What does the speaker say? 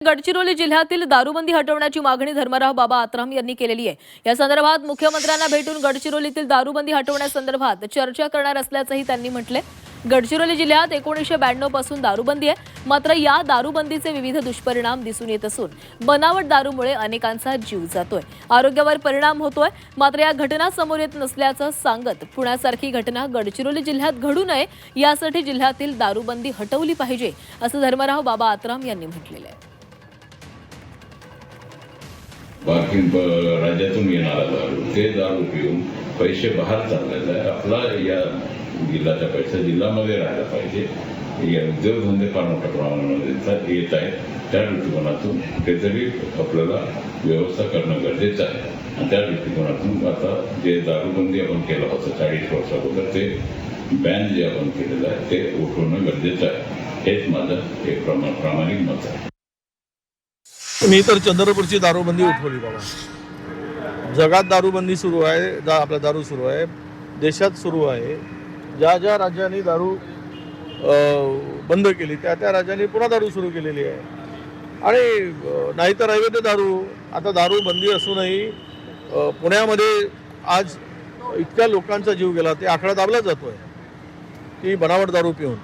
गडचिरोली जिल्ह्यातील दारूबंदी हटवण्याची मागणी धर्मराव बाबा आत्राम यांनी केलेली आहे। या संदर्भात मुख्यमंत्र्यांना भेटून गडचिरोलीतील दारूबंदी हटवण्यासंदर्भात चर्चा करणार असल्याचंही त्यांनी म्हटलंय। गडचिरोली जिल्ह्यात 1992 पासून दारूबंदी आहे, मात्र या दारूबंदीचे विविध दुष्परिणाम दिसून येत असून बनावट दारूमुळे अनेकांचा जीव जातोय, आरोग्यावर परिणाम होतोय। मात्र या घटना समोर येत नसल्याचं सांगत पुण्यासारखी घटना गडचिरोली जिल्ह्यात घडू नये यासाठी जिल्ह्यातील दारूबंदी हटवली पाहिजे असं धर्मराव बाबा आत्राम यांनी म्हटलेलं आहे। बाकी राज्यातून येणारा दारू ते दारू पिऊन पैसे बाहेर चाललेला आहे। आपला या जिल्ह्याचा पैसा जिल्ह्यामध्ये राहायला पाहिजे। या उद्योगधंदे फार मोठ्या प्रमाणामध्ये येत आहेत, त्या दृष्टिकोनातून कुठेतरी आपल्याला व्यवस्था करणं गरजेचं आहे। आणि त्या दृष्टिकोनातून आता जे दारूबंदी आपण केलं होतं 40 वर्षाअगोदर, ते बॅन जे आपण केलेलं आहे ते उठवणं गरजेचं आहे। हेच माझं एक प्रामाणिक मत आहे। मी तर चंद्रपूरची दारूबंदी उठवली बाबा। जगात दारूबंदी सुरू आहे, आपला दारू सुरू आहे, देशात सुरू आहे। ज्या ज्या राज्यांनी दारू बंद केली त्या राज्यांनी पुन्हा दारू सुरू केलेली आहे। आणि नाहीतर अवैध दारू, आता दारू बंदी असूनही पुण्यामध्ये आज इतक्या लोकांचा जीव गेला, ते आकडा दाबला जातोय की बनावट दारू पिऊन।